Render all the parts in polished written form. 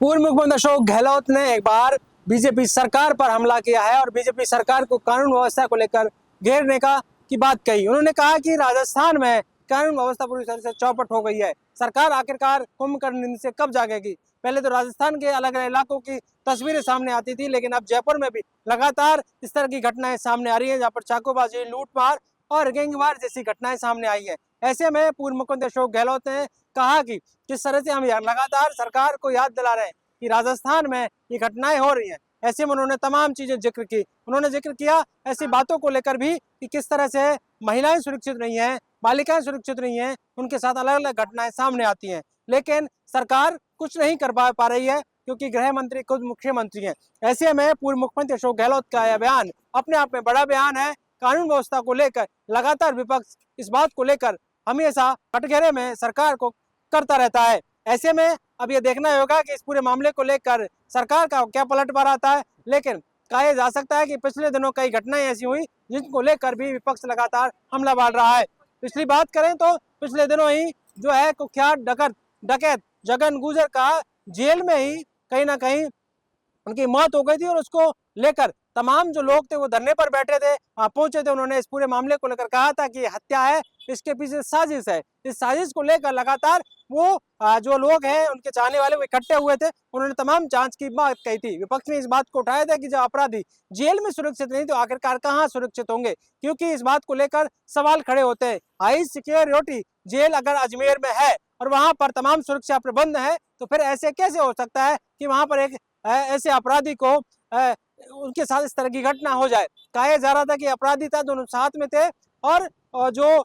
पूर्व मुख्यमंत्री अशोक गहलोत ने एक बार बीजेपी सरकार पर हमला किया है और बीजेपी सरकार को कानून व्यवस्था को लेकर घेरने की बात कही। उन्होंने कहा कि राजस्थान में कानून व्यवस्था पूरी तरह से चौपट हो गई है। सरकार आखिरकार कुंभकर्ण नींद से कब जागेगी। पहले तो राजस्थान के अलग अलग इलाकों की तस्वीरें सामने आती थी, लेकिन अब जयपुर में भी लगातार इस तरह की घटनाएं सामने आ रही है, जहाँ पर चाकूबाजी, लूटमार और गैंगवार जैसी घटनाएं सामने आई है। ऐसे में पूर्व मुख्यमंत्री अशोक गहलोत ने कहा कि जिस तरह से हम लगातार सरकार को याद दिला रहे हैं कि राजस्थान में ये घटनाएं हो रही हैं, ऐसे में उन्होंने तमाम चीजें जिक्र की। उन्होंने जिक्र किया ऐसी बातों को लेकर भी कि किस तरह से महिलाएं सुरक्षित नहीं हैं, बालिकाएं सुरक्षित नहीं हैं, उनके साथ अलग अलग घटनाएं सामने आती हैं, लेकिन सरकार कुछ नहीं कर पा रही है क्योंकि गृह मंत्री खुद मुख्यमंत्री हैं। ऐसे में पूर्व मुख्यमंत्री अशोक गहलोत का यह बयान अपने आप में बड़ा बयान है। कानून व्यवस्था को लेकर लगातार विपक्ष इस बात को लेकर हमेशा कटघरे में सरकार को करता रहता है। ऐसे में अब ये देखना होगा कि इस पूरे मामले को लेकर सरकार का क्या पलटवार आता है, लेकिन कहा जा सकता है कि पिछले दिनों कई घटनाएं ऐसी हुई जिनको लेकर भी विपक्ष लगातार हमला बोल रहा है। पिछली बात करें तो पिछले दिनों ही जो है कुख्यात डकैत जगन गुर्जर का जेल में ही कहीं ना कहीं उनकी मौत हो गई थी और उसको लेकर तमाम जो लोग थे वो धरने पर बैठे थे, वहां पहुंचे थे। उन्होंने इस पूरे मामले को लेकर कहा था कि हत्या है, इसके पीछे साजिश है। इस साजिश को लेकर लगातार वो जो लोग हैं उनके चाहने वाले वो इकट्ठे हुए थे। उन्होंने तमाम जांच की बात कही थी। विपक्ष ने इस बात को उठाया था कि जब अपराधी जेल में सुरक्षित नहीं तो आखिरकार कहाँ सुरक्षित होंगे, क्योंकि इस बात को लेकर सवाल खड़े होते हैं। हाई सिक्योरिटी जेल अगर अजमेर में है और वहां पर तमाम सुरक्षा प्रबंध है, तो फिर ऐसे कैसे हो सकता है कि वहां पर एक ऐसे अपराधी को उनके साथ इस तरह की घटना हो जाए। कहा जा रहा था कि अपराधी था, दोनों साथ में थे और जो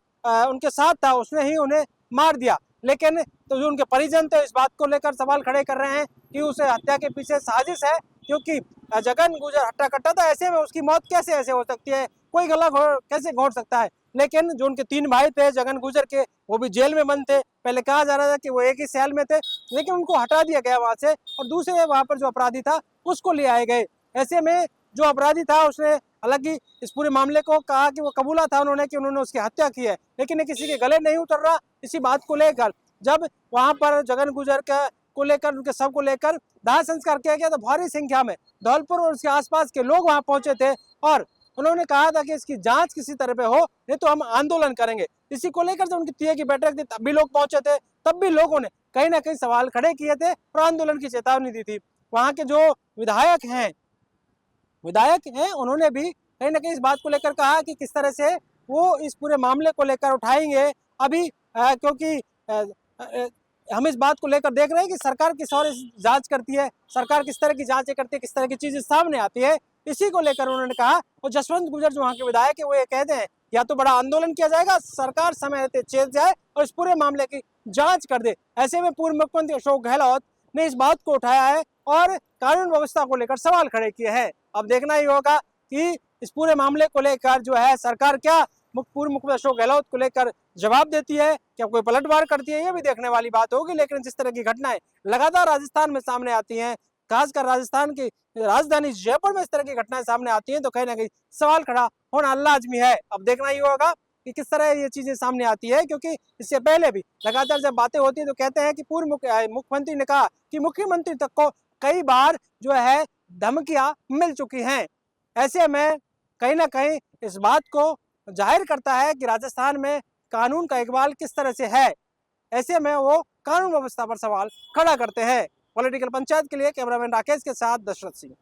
उनके साथ था उसने ही उन्हें मार दिया। लेकिन तो जो उनके परिजन थे इस बात को लेकर सवाल खड़े कर रहे हैं कि उसे हत्या के पीछे साजिश है, क्योंकि जगन गुर्जर हट्टा कट्टा था। ऐसे में उसकी मौत कैसे ऐसे हो सकती है, कोई गला कैसे घोट सकता है। लेकिन जो उनके 3 भाई थे जगन गुर्जर के, वो भी जेल में बंद थे। पहले कहा जा रहा था कि वो एक ही सेल में थे, लेकिन उनको हटा दिया गया वहां से और दूसरे वहां पर जो अपराधी था उसको ले आए गए। ऐसे में जो अपराधी था उसने हालांकि इस पूरे मामले को कहा कि वो कबूला था उन्होंने कि उन्होंने उसकी हत्या की है, लेकिन ये किसी के गले नहीं उतर रहा। इसी बात को लेकर जब वहां पर जगन गुर्जर को लेकर उनके शव को लेकर दाह संस्कार किया गया तो भारी संख्या में धौलपुर और उसके आसपास के लोग वहां पहुंचे थे और उन्होंने कहा था कि इसकी जांच किसी तरह पे हो, नहीं तो हम आंदोलन करेंगे। इसी को लेकर जब उनकी टीए की बैठक थी तब भी लोग पहुंचे थे, तब भी लोगों ने कहीं ना कहीं सवाल खड़े किए थे और आंदोलन की चेतावनी दी थी। वहां के जो विधायक हैं उन्होंने भी कहीं ना कहीं इस बात को लेकर कहा कि किस तरह से वो इस पूरे मामले को लेकर उठाएंगे। अभी क्योंकि हम इस बात को लेकर देख रहे हैं कि सरकार किस और जांच करती है, सरकार किस तरह की जांचें करती है, किस तरह की चीजें सामने आती है। इसी को लेकर उन्होंने कहा, और जसवंत गुर्जर जो वहाँ के विधायक है वो ये कहते हैं या तो बड़ा आंदोलन किया जाएगा, सरकार समय रहते चेत जाए और इस पूरे मामले की जांच कर दे। ऐसे में पूर्व मुख्यमंत्री अशोक गहलोत ने इस बात को उठाया है और कानून व्यवस्था को लेकर सवाल खड़े किए हैं। अब देखना ही होगा कि इस पूरे मामले को लेकर जो है सरकार क्या पूर्व मुख्यमंत्री अशोक गहलोत को लेकर जवाब देती है, क्या कोई पलटवार करती है, ये भी देखने वाली बात होगी। लेकिन जिस तरह की घटनाएं लगातार राजस्थान में सामने आती हैं, खासकर राजस्थान की राजधानी जयपुर में इस तरह की घटनाएं सामने आती हैं, तो कहीं ना कहीं सवाल खड़ा होना लाजमी है। अब देखना ही होगा कि किस तरह ये चीजें सामने आती है, क्योंकि इससे पहले भी लगातार जब बातें होती है तो कहते हैं कि पूर्व मुख्यमंत्री ने कहा कि मुख्यमंत्री तक को कई बार जो है धमकियां मिल चुकी हैं। ऐसे में कहीं ना कहीं इस बात को जाहिर करता है कि राजस्थान में कानून का इकबाल किस तरह से है। ऐसे में वो कानून व्यवस्था पर सवाल खड़ा करते हैं। पॉलिटिकल पंचायत के लिए कैमरामैन राकेश के साथ दशरथ सिंह।